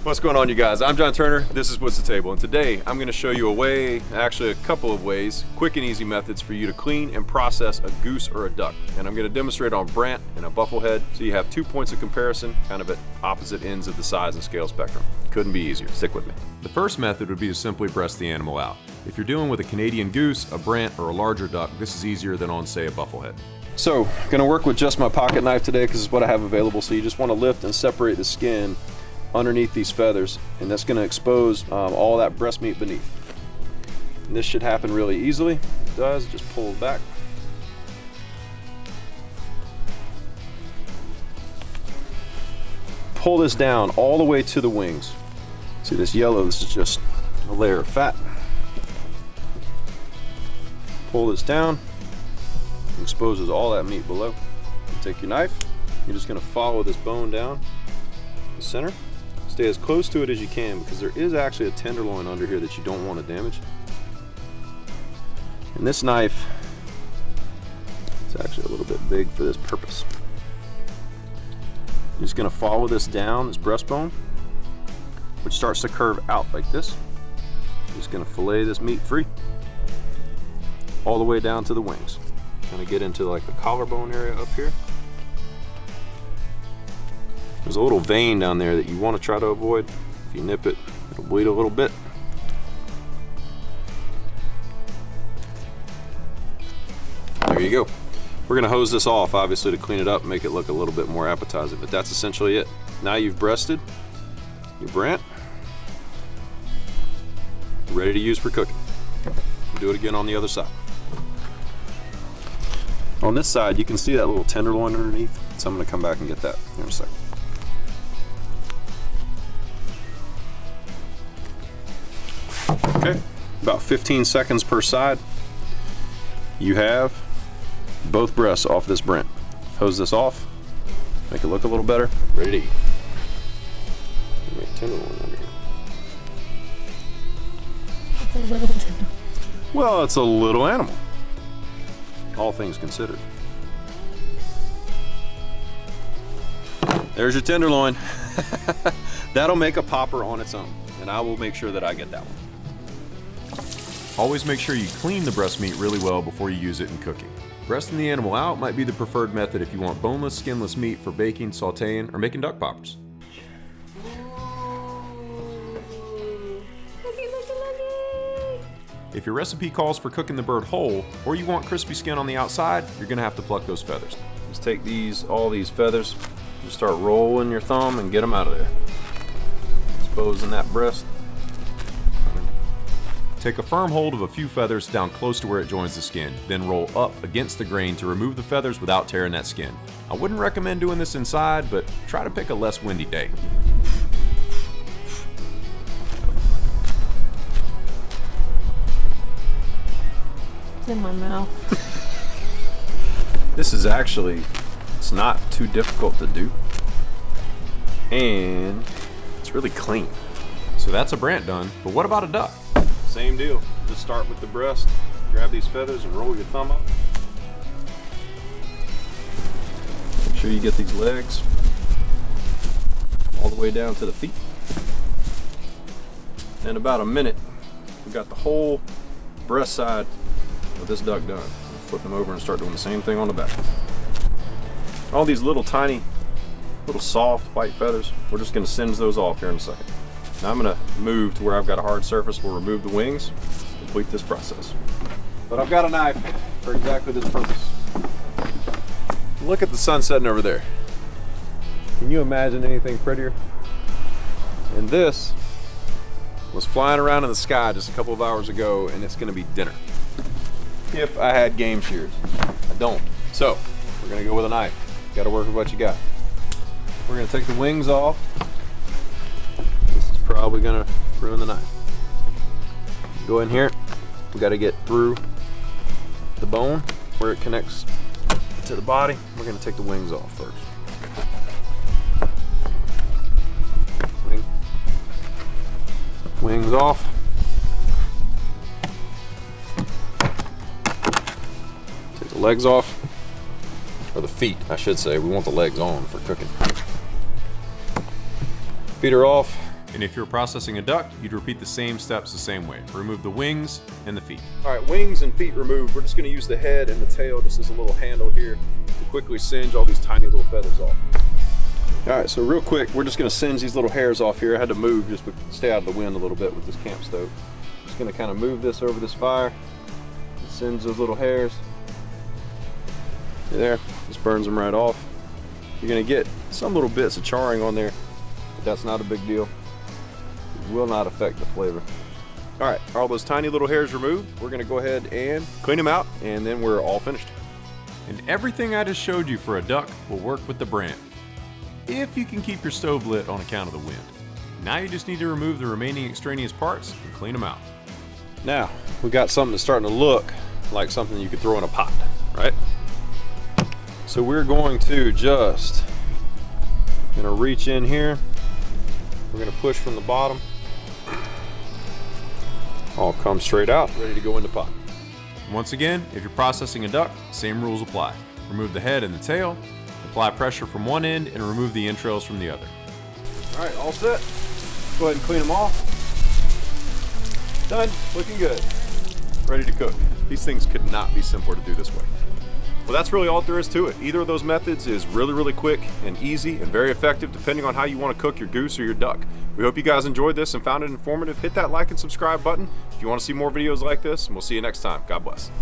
What's going on, you guys? I'm John Turner, this is What's the Table, and today I'm going to show you a way, actually a couple of ways, quick and easy methods for you to clean and process a goose or a duck. And I'm going to demonstrate on Brant and a Bufflehead, so you have 2 points of comparison, kind of at opposite ends of the size and scale spectrum. Couldn't be easier, stick with me. The first method would be to simply breast the animal out. If you're dealing with a Canadian goose, a Brant, or a larger duck, this is easier than on, say, a Bufflehead. So, I'm going to work with just my pocket knife today because it's what I have available, so you just want to lift and separate the skin underneath these feathers, and that's going to expose all that breast meat beneath. And this should happen really easily. It does, just pull it back. Pull this down all the way to the wings. See this yellow, this is just a layer of fat. Pull this down, exposes all that meat below. You take your knife, you're just going to follow this bone down the center. Stay as close to it as you can because there is actually a tenderloin under here that you don't want to damage. And this knife is actually a little bit big for this purpose. You're just going to follow this down, this breastbone, which starts to curve out like this. You're just going to fillet this meat free all the way down to the wings. Kind of get into like the collarbone area up here. There's a little vein down there that you want to try to avoid. If you nip it, it'll bleed a little bit. There you go. We're going to hose this off, obviously, to clean it up and make it look a little bit more appetizing, but that's essentially it. Now you've breasted your Brant, ready to use for cooking. Do it again on the other side. On this side, you can see that little tenderloin underneath, so I'm going to come back and get that here in a second. Okay, about 15 seconds per side. You have both breasts off this Brant. Hose this off, make it look a little better, ready to eat. Make tenderloin under here. It's a little tenderloin. Well, it's a little animal, all things considered. There's your tenderloin. That'll make a popper on its own, and I will make sure that I get that one. Always make sure you clean the breast meat really well before you use it in cooking. Breasting the animal out might be the preferred method if you want boneless, skinless meat for baking, sauteing, or making duck poppers. If your recipe calls for cooking the bird whole, or you want crispy skin on the outside, you're gonna have to pluck those feathers. Just take all these feathers, just start rolling your thumb and get them out of there. Exposing that breast. Take a firm hold of a few feathers down close to where it joins the skin, then roll up against the grain to remove the feathers without tearing that skin. I wouldn't recommend doing this inside, but try to pick a less windy day. It's in my mouth. This is actually, it's not too difficult to do, and it's really clean. So that's a Brant done, but what about a duck? Same deal, just start with the breast, grab these feathers and roll your thumb up. Make sure you get these legs all the way down to the feet. In about a minute, we got the whole breast side of this duck done. Flip them over and start doing the same thing on the back. All these little tiny, little soft white feathers, we're just gonna singe those off here in a second. Now I'm gonna move to where I've got a hard surface. We'll remove the wings, complete this process. But I've got a knife for exactly this purpose. Look at the sun setting over there. Can you imagine anything prettier? And this was flying around in the sky just a couple of hours ago, and it's gonna be dinner. If I had game shears. I don't. So, we're gonna go with a knife. Gotta work with what you got. We're gonna take the wings off. Probably gonna ruin the knife. Go in here, we got to get through the bone where it connects to the body. We're gonna take the wings off first. Wings off. Take the legs off, or the feet I should say. We want the legs on for cooking. Feet are off. And if you're processing a duck, you'd repeat the same steps the same way. Remove the wings and the feet. All right, wings and feet removed. We're just gonna use the head and the tail just as a little handle here to quickly singe all these tiny little feathers off. All right, so real quick, we're just gonna singe these little hairs off here. I had to move just to stay out of the wind a little bit with this camp stove. Just gonna kind of move this over this fire and singe those little hairs. There, just burns them right off. You're gonna get some little bits of charring on there, but that's not a big deal. It will not affect the flavor. All right, all those tiny little hairs removed. We're gonna go ahead and clean them out, and then we're all finished. And everything I just showed you for a duck will work with the Brant, if you can keep your stove lit on account of the wind. Now you just need to remove the remaining extraneous parts and clean them out. Now, we got something that's starting to look like something you could throw in a pot, right? So we're going to just gonna reach in here. We're gonna push from the bottom. All come straight out, ready to go in the pot. Once again, if you're processing a duck, same rules apply. Remove the head and the tail, apply pressure from one end, and remove the entrails from the other. All right, all set. Go ahead and clean them off. Done, looking good. Ready to cook. These things could not be simpler to do this way. Well, that's really all there is to it. Either of those methods is really quick and easy and very effective depending on how you want to cook your goose or your duck. We hope you guys enjoyed this and found it informative. Hit that like and subscribe button if you want to see more videos like this, and we'll see you next time. God bless.